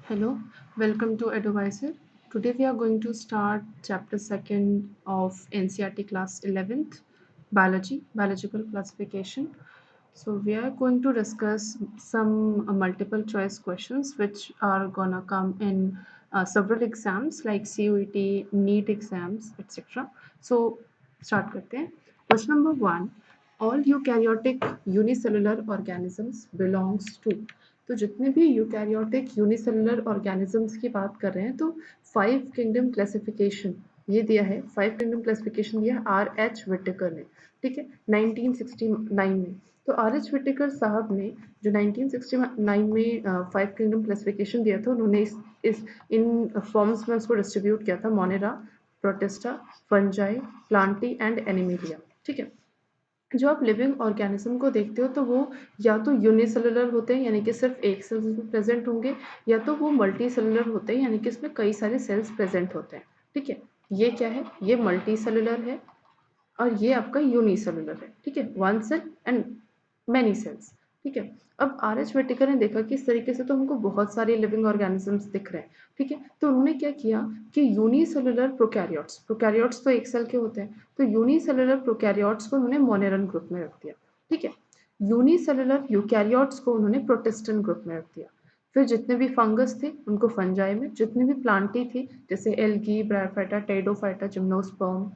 Hello, welcome to Advisor. Today we are going to start chapter 2nd of NCERT class 11th, Biology, Biological Classification. So we are going to discuss some multiple choice questions which are gonna come in several exams like CUET, NEET exams, etc. So start करते हैं. Question number 1. All eukaryotic unicellular organisms belongs to. तो जितने भी eukaryotic unicellular organisms की बात कर रहे हैं तो 5 किंगडम क्लासिफिकेशन ये दिया है. 5 किंगडम क्लासिफिकेशन दिया है R.H. विटेकर ने. ठीक है, 1969 में. तो R.H. विटेकर साहब ने जो 1969 में 5 किंगडम क्लासिफिकेशन दिया था, उन्होंने इस इन फॉर्म्स में उसको डिस्ट्रीब्यूट किया था: Monera, protista, fungi, Plantae and animalia. ठीक है, जो आप लिविंग ऑर्गेनिज्म को देखते हो तो वो या तो यूनिसेलुलर होते हैं यानी कि सिर्फ एक सेल्स में प्रेजेंट होंगे, या तो वो मल्टी सेलुलर होते हैं यानी कि इसमें कई सारे सेल्स प्रेजेंट होते हैं. ठीक है, ये क्या है? ये मल्टी सेलुलर है और ये आपका यूनिसेलुलर है. ठीक है, one cell and many cells. ठीक है, अब R.H. विटेकर ने देखा कि इस तरीके से तो हमको बहुत सारे लिविंग ऑर्गेनिजम्स दिख रहे हैं. ठीक है, तो उन्होंने क्या किया कि यूनिसेलुलर प्रोकैरियोट्स, प्रोकैरियोट्स तो एक सेल के होते हैं, तो यूनिसेलुलर प्रोकैरियोट्स को उन्होंने मोनेरन ग्रुप में रख दिया. ठीक है, यूनिसेलुलर यूकैरियोट्स को उन्होंने प्रोटिस्टन ग्रुप में रख दिया. फिर जितने भी फंगस थे उनको फंजाई में, जितने भी प्लांटी थी जैसे algae, bryophyta, Pteridophyta, gymnosperm,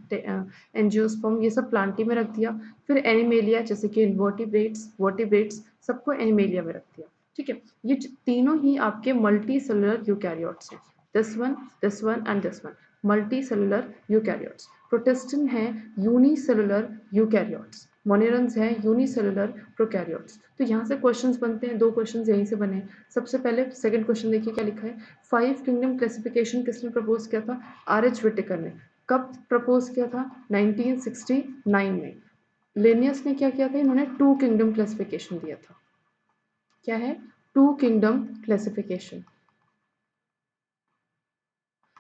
angiosperm, ये सब प्लांटी में रख दिया. फिर एनिमेलिया जैसे कि वर्टिब्रेट्स सबको एनिमेलिया में रख दिया. ठीक है, ये तीनों ही आपके मल्टी सेलुलर यूकैरियोट्स हैं. This one and this one multi cellular eukaryotes. Protistan है यूनिसेलुलर यूकैरियोट्स, मोनेरन्स हैं यूनिसेलुलर प्रोकैरियोट्स. तो यहाँ से क्वेश्चंस बनते हैं. 2 क्वेश्चंस यहीं से बने. सबसे पहले सेकंड क्वेश्चन देखिए क्या लिखा है. 5 किंगडम क्लासिफिकेशन किसने प्रपोज किया था? R.H. विटेकर ने. कब प्रपोज किया था? 1969 में. लेनियस ने क्या किया था? इन्होंने 2 किंगडम क्लासिफिकेशन दिया था. क्या है? 2 किंगडम क्लासिफिकेशन.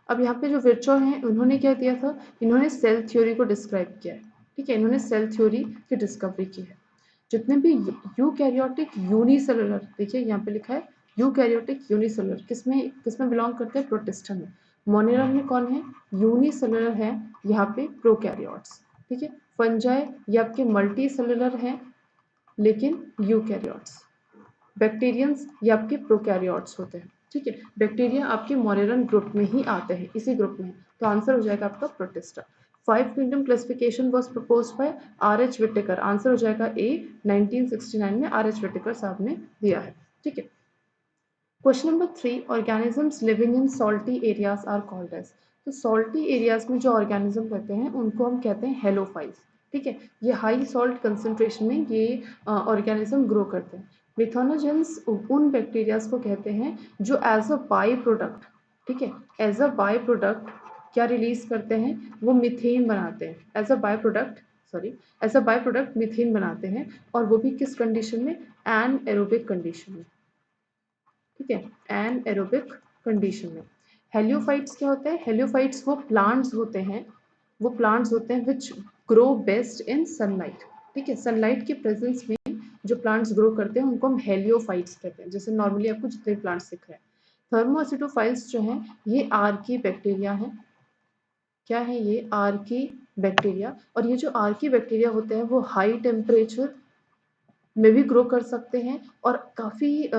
अब यहाँ पे जो विर्चो हैं उन्होंने क्या दिया था? इन्होंने सेल थ्योरी को डिस्क्राइब किया है. ठीक है, इन्होंने सेल थ्योरी की डिस्कवरी की है. जितने भी यूकैरियोटिक यूनिसेलुलर, देखिए यहाँ पे लिखा है यूकैरियोटिक यूनिसेलुलर, किसमें किसमें बिलोंग करते हैं? प्रोटिस्टा में. मोनेरा में कौन है? यूनिसेलुलर है यहाँ पे प्रोकैरियोट्स. ठीक है, फंजाई ये आपके मल्टी सेलुलर हैं लेकिन यूकैरियोट्स. बैक्टीरियंस ये आपके प्रोकैरियोट्स होते हैं. ठीक है, बैक्टीरिया आपके मोनेरन ग्रुप में ही आते हैं, इसी ग्रुप में. तो आंसर हो जाएगा आपका protista. 5 kingdom classification was proposed by R.H. Whittaker. Answer हो जाएगा ए. 1969 में R.H. विटेकर साहब ने दिया है. ठीक है, question number 3. Organisms living in salty areas are called as. तो सॉल्टी एरियाज में जो ऑर्गेनिज्म रहते हैं उनको हम कहते हैं हेलोफाइल्स. ठीक है, ये हाई सॉल्ट कंसंट्रेशन में ये ऑर्गेनिज्म ग्रो करते हैं. मिथोनोजेंस उन बैक्टीरियाज को कहते हैं जो एज अ बाई प्रोडक्ट, ठीक है, एज अ बाई प्रोडक्ट क्या रिलीज करते हैं? वो मीथेन बनाते हैं. As a by product methane बनाते हैं, और वो भी किस कंडीशन में? एन एरोबिक कंडीशन में. ठीक है, एन एरोबिक कंडीशन में. हेलियोफाइट्स क्या होते हैं? हेलियोफाइट्स वो प्लांट्स होते हैं which grow best in sunlight. ठीक है, सनलाइट के प्रेजेंस में जो प्लांट्स ग्रो करते हैं उनको हम हेलियोफाइट्स कहते हैं. जैसे नॉर्मली आपको जितने प्लांट्स दिख रहे हैं. थर्मोएसिडोफाइल्स जो हैं ये आर्की बैक्टीरिया हैं. क्या है ये? Archie bacteria. और ये जो आर्की बैक्टीरिया होते हैं वो हाई टेम्परेचर में भी ग्रो कर सकते हैं और काफ़ी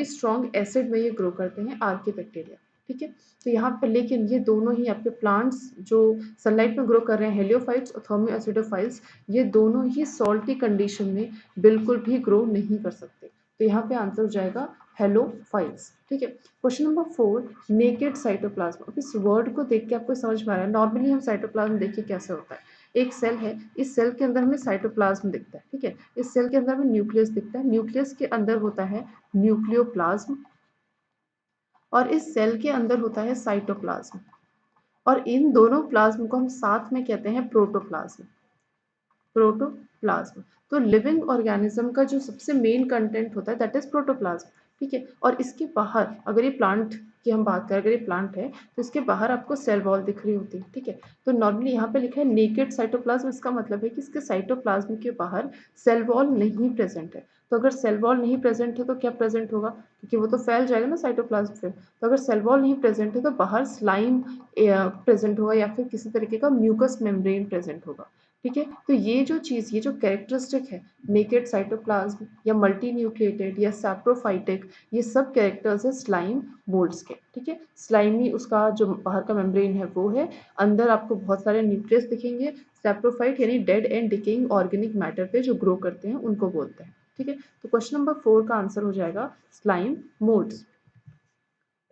स्ट्रॉन्ग एसिड में ये ग्रो करते हैं आर्की बैक्टीरिया. ठीक है, तो यहाँ पर लेकिन ये दोनों ही आपके प्लांट्स जो सनलाइट में ग्रो कर रहे हैं, हेलियोफाइट्स और थर्मोएसिडोफाइल्स, ये दोनों ही सॉल्टी कंडीशन में बिल्कुल भी ग्रो नहीं कर सकते. तो यहाँ पे आंसर हो जाएगा हेलोफाइल्स. ठीक है, क्वेश्चन नंबर 4. Naked cytoplasm. अब इस वर्ड को देख के आपको समझ में आ रहा है. नॉर्मली हम साइटोप्लाज्म देखिए कैसे होता है. एक सेल है, इस सेल के अंदर हमें साइटोप्लाज्म दिखता है. ठीक है, इस सेल के अंदर हमें न्यूक्लियस दिखता है. न्यूक्लियस के अंदर होता है न्यूक्लियोप्लाज्म, और इस सेल के अंदर होता है साइटोप्लाज्म, और इन दोनों प्लाज्म को हम साथ में कहते हैं प्रोटोप्लाज्म. तो लिविंग ऑर्गेनिज्म का जो सबसे मेन कंटेंट होता है दैट इज प्रोटोप्लाज्म. ठीक है, और इसके बाहर अगर ये प्लांट की हम बात करें, अगर ये प्लांट है तो इसके बाहर आपको सेल वॉल दिख रही होती है. ठीक है, तो नॉर्मली यहाँ पे लिखा है नेकेड साइटोप्लाज्म. इसका मतलब है कि इसके साइटोप्लाज्म के बाहर सेल वॉल नहीं प्रेजेंट है. तो अगर सेल वॉल नहीं प्रेजेंट है तो क्या प्रेजेंट होगा, क्योंकि वो तो फैल जाएगा ना साइटोप्लाज्म पे। तो अगर सेल वॉल नहीं प्रेजेंट है तो बाहर स्लाइम प्रेजेंट होगा या फिर किसी तरीके का म्यूकस मेम्ब्रेन प्रेजेंट होगा। ठीक है, तो ये जो चीज़, ये जो कैरेक्टरिस्टिक है नेकेड साइटोप्लाज्म या मल्टी न्यूक्लिएटेड या सैप्रोफाइटिक, ये सब कैरेक्टर्स है स्लाइम मोल्ड्स के। ठीक है, स्लाइमी उसका जो बाहर का मेम्ब्रेन है वो है, अंदर आपको बहुत सारे न्यूक्लियस दिखेंगे। सैप्रोफाइट यानी dead and decaying organic matter पे जो ग्रो करते हैं उनको बोलते हैं। ठीक है, तो क्वेश्चन नंबर 4 का आंसर हो जाएगा slime moulds.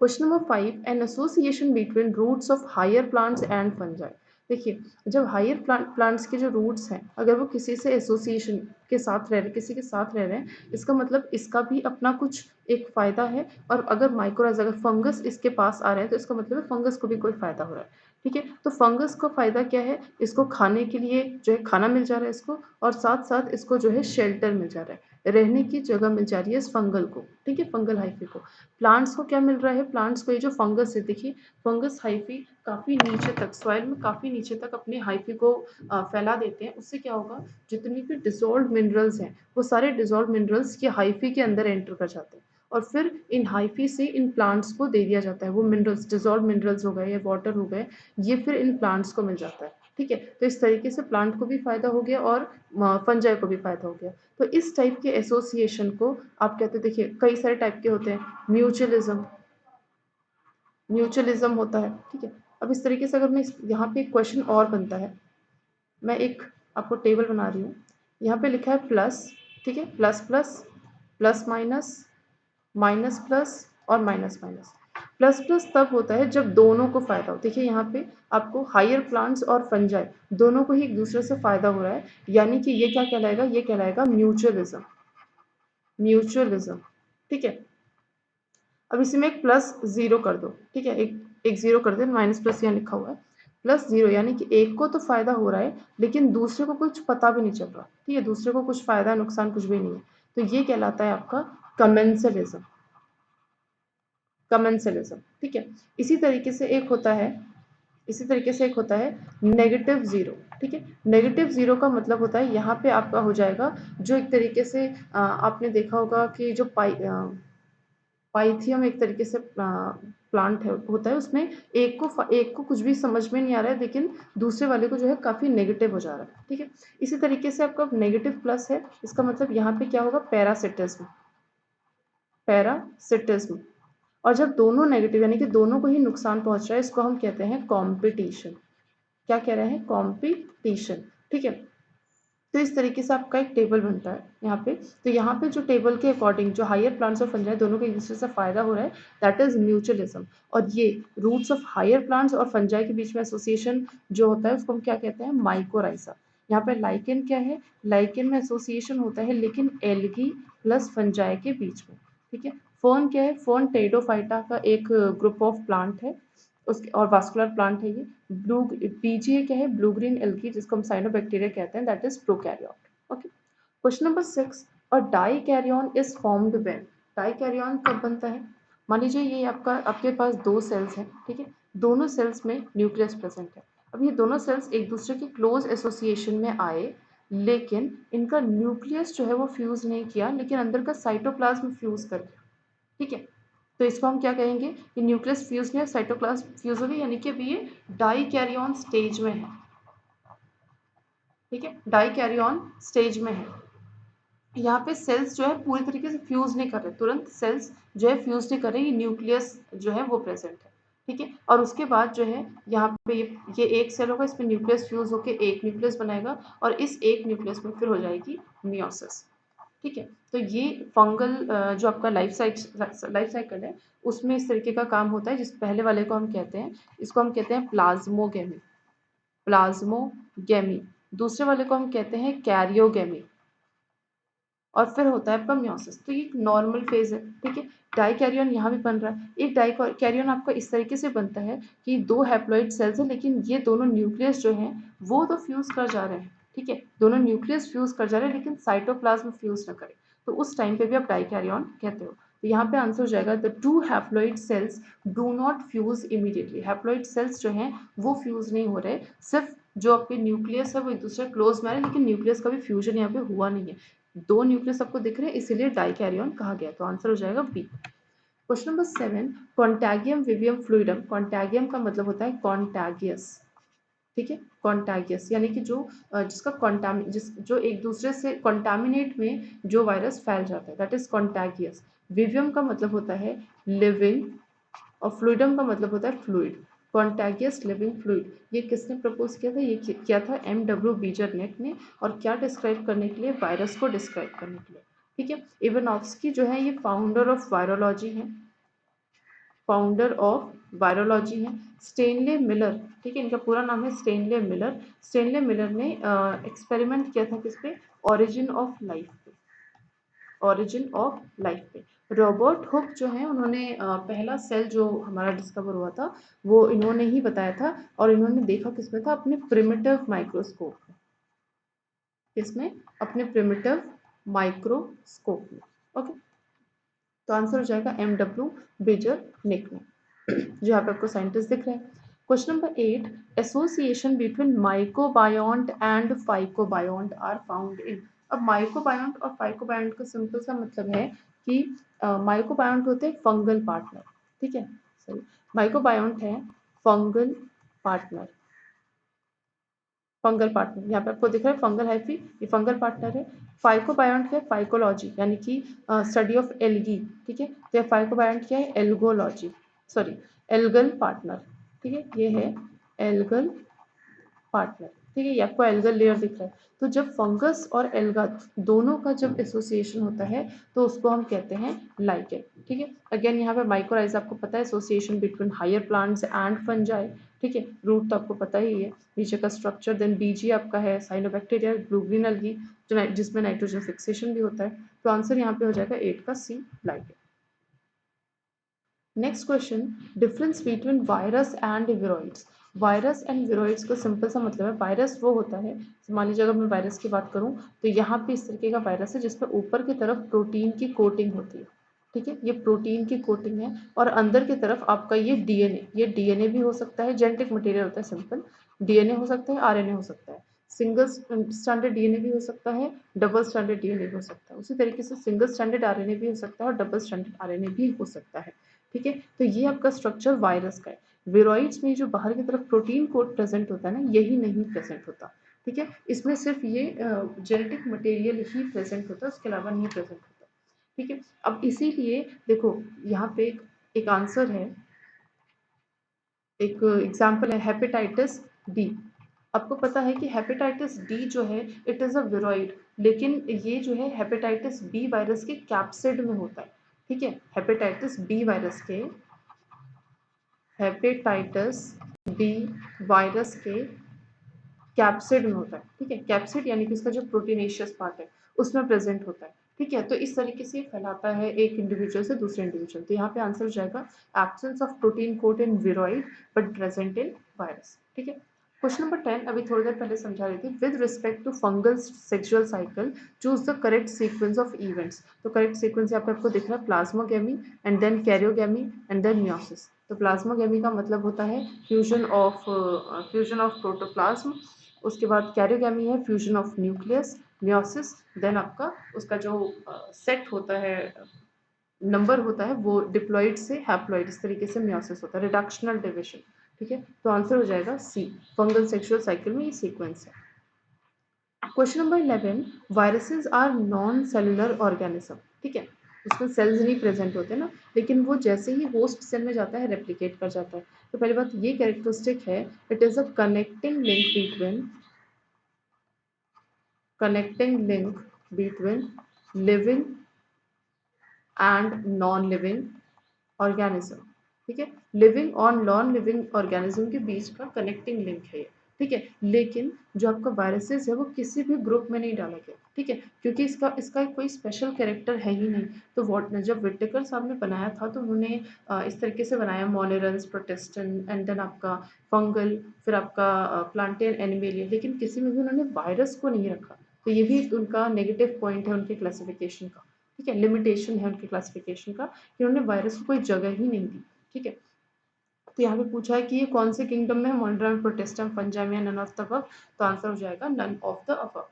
Question number 5, an association between roots of higher plants and fungi. देखिए, जब हायर प्लांट्स के जो रूट्स हैं अगर वो किसी से एसोसिएशन के साथ रह रहे, किसी के साथ रह रहे हैं, इसका मतलब इसका भी अपना कुछ एक फायदा है। और अगर माइक्रोराइज, अगर फंगस इसके पास आ रहे हैं तो इसका मतलब है फंगस को भी कोई फायदा हो रहा है। ठीक है, तो फंगस का फायदा क्या है, इसको खाने के लिए जो है खाना मिल जा रहा है इसको, और साथ साथ इसको जो है शेल्टर मिल जा रहा है, रहने की जगह मिल जा रही है इस फंगल को। ठीक है, फंगल हाइफी को। प्लांट्स को क्या मिल रहा है, प्लांट्स को ये जो फंगस है, देखिए फंगस हाइफी काफ़ी नीचे तक सॉइल में काफ़ी नीचे तक अपने हाइफी को फैला देते हैं। उससे क्या होगा, जितनी भी डिसॉल्व मिनरल्स हैं वो सारे डिसॉल्व मिनरल्स ये हाइफी के अंदर एंटर कर जाते हैं, और फिर इन हाइफी से इन प्लांट्स को दे दिया जाता है। वो मिनरल्स, डिसॉल्व मिनरल्स हो गए या वाटर हो गए, ये फिर इन प्लांट्स को मिल जाता है। ठीक है, तो इस तरीके से प्लांट को भी फायदा हो गया और फंजाई को भी फायदा हो गया। तो इस टाइप के एसोसिएशन को आप कहते हैं, देखिए कई सारे टाइप के होते हैं। म्यूचुअलिज्म, म्यूचुअलिज्म होता है। ठीक है, अब इस तरीके से अगर मैं यहाँ पे एक क्वेश्चन और बनता है, मैं एक आपको टेबल बना रही हूँ। यहाँ पे लिखा है प्लस, ठीक है, plus plus, plus minus, minus plus और माइनस माइनस। प्लस प्लस तब होता है जब दोनों को फायदा हो। देखिए यहाँ पे आपको हायर प्लांट्स और फंजाई दोनों को ही एक दूसरे से फायदा हो रहा है, यानी कि ये क्या कहलाएगा, ये कहलाएगा म्यूचुअलिज्म। म्यूचुअलिज्म, ठीक है। अब इसी में एक प्लस जीरो कर दो। ठीक है, एक एक जीरो कर दे, माइनस प्लस यहाँ लिखा हुआ है, प्लस जीरो, यानी कि एक को तो फायदा हो रहा है लेकिन दूसरे को कुछ पता भी नहीं चल रहा। ठीक है, दूसरे को कुछ फायदा नुकसान कुछ भी नहीं है, तो ये कहलाता है आपका कमेंसलिज्म। कमेंसलिज्म, ठीक है। इसी तरीके से एक होता है, इसी तरीके से एक होता है नेगेटिव जीरो। ठीक है, नेगेटिव जीरो का मतलब होता है यहाँ पे आपका हो जाएगा जो एक तरीके से आपने देखा होगा कि जो पाइथियम एक तरीके से प्लांट है, होता है, उसमें एक को कुछ भी समझ में नहीं आ रहा है लेकिन दूसरे वाले को जो है काफ़ी नेगेटिव हो जा रहा है। ठीक है, इसी तरीके से आपका नेगेटिव प्लस है, इसका मतलब यहाँ पे क्या होगा, पैरासिटिज्म। पैरासिटिज्म, और जब दोनों नेगेटिव यानी कि दोनों को ही नुकसान पहुंच रहा है, इसको हम कहते हैं कॉम्पिटिशन। क्या कह रहे हैं, कॉम्पिटिशन। ठीक है, तो इस तरीके से आपका एक टेबल बनता है यहाँ पे। तो यहाँ पे जो टेबल के अकॉर्डिंग जो हायर प्लांट्स और फंजाई दोनों को एक दूसरे से फायदा हो रहा है, दैट इज म्यूचुअलिज्म। और ये रूट्स ऑफ हायर प्लांट्स और फंजाई के बीच में एसोसिएशन जो होता है उसको हम क्या कहते हैं, माइकोराइजा। यहाँ पे लाइकेन क्या है, लाइकेन में एसोसिएशन होता है लेकिन एल्गी प्लस फंजाई के बीच में। ठीक है, फर्न क्या है, फर्न टेरिडोफाइटा का एक ग्रुप ऑफ प्लांट है, उसके और वास्कुलर प्लांट है ये। ब्लू पीजीए क्या है, ब्लू ग्रीन एल्गी, जिसको हम साइनोबैक्टीरिया कहते हैं, that is prokaryote. Okay, question number 6, और dikaryon is formed when. Dikaryon कब बनता है, मान लीजिए ये आपका, आपके पास दो सेल्स हैं। ठीक है, दोनों सेल्स में न्यूक्लियस प्रेजेंट है। अब ये दोनों सेल्स एक दूसरे के क्लोज एसोसिएशन में आए, लेकिन इनका न्यूक्लियस जो है वो फ्यूज नहीं किया, लेकिन अंदर का साइटोप्लाज्म फ्यूज कर गया। ठीक है, तो इसको हम क्या कहेंगे कि न्यूक्लियस फ्यूज में साइटोप्लाज्म फ्यूज हो गई, यानी कि अभी ये डाइकैरियन स्टेज में है। ठीक है, डाइकैरियन स्टेज में है। यहाँ पे सेल्स जो है पूरी तरीके से फ्यूज नहीं कर रहे, तुरंत सेल्स जो है फ्यूज नहीं कर रहे, ये न्यूक्लियस जो है वो प्रेजेंट है। ठीक है, और उसके बाद जो है यहाँ पे ये एक सेल होगा, इसमें न्यूक्लियस फ्यूज होकर एक न्यूक्लियस बनाएगा, और इस एक न्यूक्लियस में फिर हो जाएगी मियोसिस। ठीक है, तो ये फंगल जो आपका लाइफ साइकिल है उसमें इस तरीके का काम होता है। जिस पहले वाले को हम कहते हैं, इसको हम कहते हैं प्लाज्मोगेमी। प्लाज्मोगेमी, दूसरे वाले को हम कहते हैं कैरियोगेमी, और फिर होता है आपका मियोसिस। तो ये एक नॉर्मल फेज है। ठीक है, डाइकैरियन यहाँ भी बन रहा है। एक डाइकैरियन आपका इस तरीके से बनता है कि दो हैप्लॉइड सेल्स है, लेकिन ये दोनों न्यूक्लियस जो हैं वो तो फ्यूज कर जा रहे हैं। ठीक है, दोनों न्यूक्लियस फ्यूज कर जा रहे हैं लेकिन साइटोप्लाज्म फ्यूज ना करे, तो उस टाइम पे भी आप डाइकैरियन कहते हो। तो यहाँ पे आंसर हो जाएगा, the two haploid cells do not fuse immediately. Haploid cells जो हैं वो फ्यूज नहीं हो रहे, सिर्फ जो आपके न्यूक्लियस है वो एक दूसरे क्लोज में आ रहे हैं, लेकिन न्यूक्लियस का भी फ्यूजन यहाँ पे हुआ नहीं है। दो न्यूक्लियस आपको दिख रहे हैं इसीलिए डाइकैरियन कहा गया, तो आंसर हो जाएगा बी। Question number 7, कॉन्टैगियम विवियम fluidum. कॉन्टैगियम का मतलब होता है कॉन्टैगियस, ठीक है, कॉन्टैगियस यानी कि जो जिसका जो एक दूसरे से कॉन्टामिनेट में जो वायरस फैल जाता है, दैट इज कॉन्टैगियस। विवियम का मतलब होता है लिविंग और फ्लूइडम का मतलब होता है फ्लूइड। कॉन्टैगियस लिविंग फ्लूइड, ये किसने प्रपोज किया था? ये किया था M.W. बीजरनेट ने, और क्या डिस्क्राइब करने के लिए? वायरस को डिस्क्राइब करने के लिए, ठीक है। इवानोव्स्की जो है ये फाउंडर ऑफ वायरोलॉजी है, फाउंडर ऑफ वायरोलॉजी है। स्टेनले मिलर, ठीक है, इनका पूरा नाम है स्टेनले मिलर। स्टेनले मिलर ने एक्सपेरिमेंट किया था किस पे? ओरिजिन ऑफ लाइफ पे, ओरिजिन ऑफ लाइफ पे। रॉबर्ट हुक जो है उन्होंने पहला सेल जो हमारा डिस्कवर हुआ था वो इन्होंने ही बताया था, और इन्होंने देखा किसमें था? अपने प्रिमिटिव माइक्रोस्कोप में। किसमें? अपने प्रिमिटिव माइक्रोस्कोप में। ओके, तो आंसर हो जाएगा M.W. बेजर निक में, जो यहाँ पे आपको साइंटिस्ट दिख रहे हैं। Question number 8, association between mycobiont and phycobiont are found in. अब माइकोबायोन्ट और फाइकोबायोन्ट का सिंपल सा मतलब है कि माइकोबायोन्ट होते हैं फंगल पार्टनर, ठीक है, सॉरी, माइकोबायोन्ट है फंगल पार्टनर, फंगल पार्टनर यहाँ पे आपको दिख रहा है फंगल हाइफी, ये फंगल पार्टनर है। फाइकोबायोन्ट क्या है? फाइकोलॉजी यानी कि स्टडी ऑफ एल्गी, ठीक है, तो ये फाइकोबायोन्ट क्या है? एल्गोलॉजी, सॉरी, एल्गल पार्टनर, ठीक है, ये है एल्गल पार्टनर, ठीक है, ये आपको एल्गल लेयर दिख रहा है। तो जब फंगस और एल्गा दोनों का जब एसोसिएशन होता है तो उसको हम कहते हैं लाइकेन, ठीक है। अगेन यहाँ पे माइकोराइज आपको पता है association between higher plants and fungi, ठीक है, रूट तो आपको पता ही है, नीचे का स्ट्रक्चर। देन बीजी आपका है साइनोबैक्टीरिया, ब्लू ग्रीन अलगी जो जिसमें नाइट्रोजन फिक्सेशन भी होता है। तो आंसर यहाँ पे हो जाएगा 8 का C, lichen. Next question, difference between virus and viroids. Virus and viroids का सिंपल सा मतलब है, वायरस वो होता है, मान लीजिए अगर मैं वायरस की बात करूं तो यहाँ पे इस तरीके का वायरस है जिसपे ऊपर की तरफ प्रोटीन की कोटिंग होती है, ठीक है, ये प्रोटीन की कोटिंग है, और अंदर की तरफ आपका ये डीएनए भी हो सकता है, जेनेटिक मटेरियल होता है सिंपल, डीएनए हो सकता है, आरएनए हो सकता है। सिंगल स्टैंडर्ड डीएनए भी हो सकता है, डबल स्टैंडर्ड डीएनए भी हो सकता है, उसी तरीके से सिंगल स्टैंडर्ड आरएनए भी हो सकता है और डबल स्टैंडर्ड आरएनए भी हो सकता है, ठीक है। तो ये आपका स्ट्रक्चर वायरस का है। विरोइड्स में जो बाहर की तरफ प्रोटीन कोड प्रेजेंट होता है ना, यही नहीं प्रेजेंट होता, ठीक है, इसमें सिर्फ ये जेनेटिक मटेरियल ही प्रेजेंट होता है, उसके अलावा नहीं प्रेजेंट होता, ठीक है। अब इसीलिए देखो यहाँ पे एक आंसर है, एक एग्जाम्पल है हेपेटाइटिस बी। आपको पता है कि हेपेटाइटिस बी जो है इट इज़ अ विरोइड, लेकिन ये जो है हेपेटाइटिस बी वायरस के कैप्सिड में होता है, ठीक है, हेपेटाइटिस बी वायरस के, हेपेटाइटिस बी वायरस के कैप्सिड में होता है, ठीक है, कैप्सिड यानी कि इसका जो प्रोटीनेशियस पार्ट है उसमें प्रेजेंट होता है, ठीक है। तो इस तरीके से फैलाता है एक इंडिविजुअल से दूसरे इंडिविजुअल। तो यहाँ पे आंसर हो जाएगा absence of protein coat in viroid but present in virus, ठीक है। क्वेश्चन नंबर 10 अभी थोड़ी देर पहले समझा रही थी, with respect to fungal sexual cycle choose the correct sequence of events. तो करेक्ट सीक्वेंस यहाँ पे आपको दिख रहा है plasmogamy and then karyogamy and then meiosis. तो प्लाज्मोगेमी का मतलब होता है फ्यूजन ऑफ प्रोटोप्लाज्म, उसके बाद कैरियोगेमी है fusion of nucleus, meiosis then आपका उसका जो सेट होता है, नंबर होता है वो डिप्लॉइड से हैप्लॉइड, इस तरीके से मियोसिस होता है, रिडक्शनल डिविजन, ठीक है। तो आंसर हो जाएगा सी, फंगल सेक्सुअल साइकिल में ये सीक्वेंस है। Question number 11, viruses are non cellular organism, ठीक है, उसमें सेल्स नहीं प्रेजेंट होते ना, लेकिन वो जैसे ही होस्ट सेल में जाता है रेप्लिकेट कर जाता है। तो पहली बात ये कैरेक्टरिस्टिक है, it is a connecting link between living and non-living organism, ठीक है, लिविंग और नॉन लिविंग ऑर्गेनिज्म के बीच का कनेक्टिंग लिंक है ये, ठीक है। लेकिन जो आपका वायरसेस है वो किसी भी ग्रुप में नहीं डाला गया, ठीक है, क्योंकि इसका इसका कोई स्पेशल कैरेक्टर है ही नहीं। तो वॉट जब विटेकर साहब ने बनाया था तो उन्होंने इस तरीके से बनाया, मोनेरंस, प्रोटेस्टन एंड देन आपका फंगल, फिर आपका प्लांटेन, एनिमेलिया, लेकिन किसी में भी उन्होंने वायरस को नहीं रखा। तो ये भी उनका नेगेटिव पॉइंट है उनके क्लासिफिकेशन का, ठीक है, लिमिटेशन है उनके क्लासिफिकेशन का कि उन्होंने वायरस को कोई जगह ही नहीं दी, ठीक है। तो यहाँ पे पूछा है कि ये कौन से किंगडम में है, मोनोड्रम, प्रोटेस्टम, फंजाइम या नन ऑफ द अबव। तो आंसर हो जाएगा none of the above.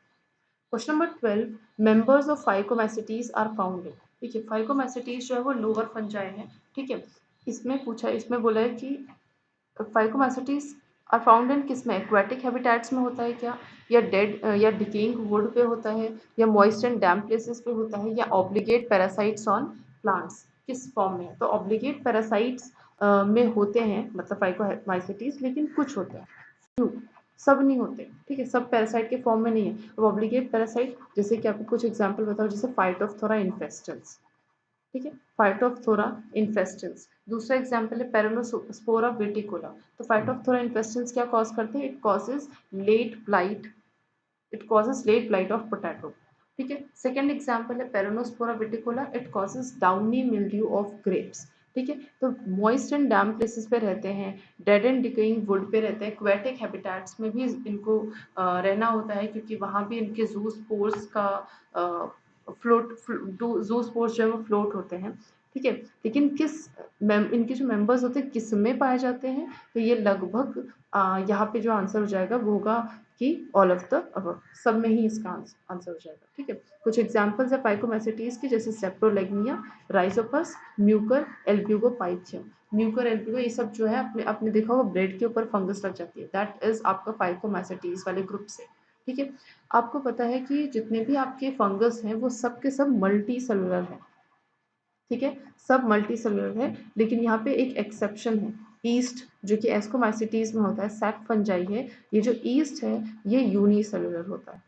Question number 12, members of phycomycetes are found in. देखिए फाइकोमैसिटीज जो है वो लोअर फंजाई है, ठीक है। इसमें बोला है कि फाइकोमैसिटीज आर फाउंड इन किस में, एक्वेटिक हैबिटेट्स में होता है क्या, या डेड या डिकेइंग वुड पे होता है, या मॉइस्ट एंड डैम्प प्लेसेस पे होता है, या ऑब्लिगेट पैरासाइट्स ऑन प्लांट्स, किस फॉर्म में है। तो ऑब्लिगेट पैरासाइट्स में होते हैं मतलब फाइकोमैसिटीज, लेकिन कुछ होते हैं, few, सब नहीं होते, ठीक है, सब पैरासाइट के फॉर्म में नहीं है। अब ऑब्लिगेट पैरासाइट जैसे कि आपको कुछ एग्जांपल बताओ, जैसे फाइटोप्थोरा इन्फेस्टेंस, ठीक है, फाइटोप्थोरा इन्फेस्टेंस। दूसरा एग्जांपल है पेरोनोस्पोरा विटिकुला। तो फाइटोप्थोरा इन्फेस्टेंस क्या कॉज करते हैं, it causes late blight of potato, ठीक है। सेकेंड एग्जाम्पल है Peronospora viticola, it causes downy mildew of grapes, ठीक है। तो मॉइस्ट एंड डैम्प प्लेसेस पे रहते हैं, डेड एंड डिकेइंग वुड पे रहते हैं, एक्वेटिक हैबिटेट्स में भी इनको रहना होता है, क्योंकि वहाँ भी इनके जू स्पोर्स का जू स्पोर्स जो है वो फ्लोट होते हैं, ठीक है। लेकिन इनके जो मेंबर्स होते हैं किस में पाए जाते हैं, तो ये लगभग यहाँ पे जो आंसर हो जाएगा वो होगा कि ऑल ऑफ द अबव, सब में ही इसका आंसर हो जाएगा, ठीक है। कुछ एग्जांपल्स है फाइकोमैसिटीज की, जैसे सेप्रोलेगनिया, राइजोपस, म्यूकर, एल्ब्यूगोपाइथियम। म्यूकर एल्ब्यूगो ये सब जो है आपने आपने देखा होगा ब्रेड के ऊपर फंगस लग जाती है, दैट इज आपका फाइकोमैसिटीज वाले ग्रुप से, ठीक है। आपको पता है कि जितने भी आपके फंगस हैं वो सब के सब मल्टी सेलुलर हैं, ठीक है, सब मल्टी सेलुलर है, लेकिन यहाँ पे एक एक्सेप्शन है, ईस्ट, जो कि एस्कोमाइसिटीज में होता है, सैक फंजाई है, ये जो ईस्ट है ये यूनिसेलुलर होता है।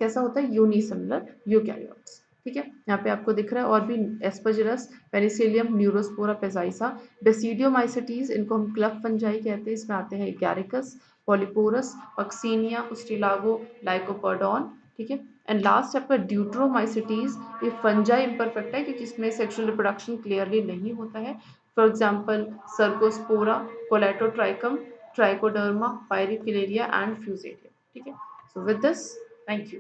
कैसा होता है, यूनिसेलुलर यूकैरियोट्स, ठीक है। यहाँ पे आपको दिख रहा है और भी, एस्परजिलस, पेनिसिलियम, न्यूरोस्पोरा पेजाइसा, बेसिडियोमाइसिटीज, इनको हम क्लब फंजाई कहते हैं, इसमें आते हैं गैरिकस, पॉलीपोरस, पक्सीनिया, उस्टिलागो, लाइकोपोडॉन, ठीक है। एंड लास्ट आपका ड्यूट्रोमाइसिटीज, ये फंजाई इम्परफेक्ट है क्योंकि इसमें सेक्सुअल रिप्रोडक्शन क्लियरली नहीं होता है। For example Cercospora, Colletotrichum, Trichoderma, Pyricularia and Fusarium, ठीक है। So with this, thank you.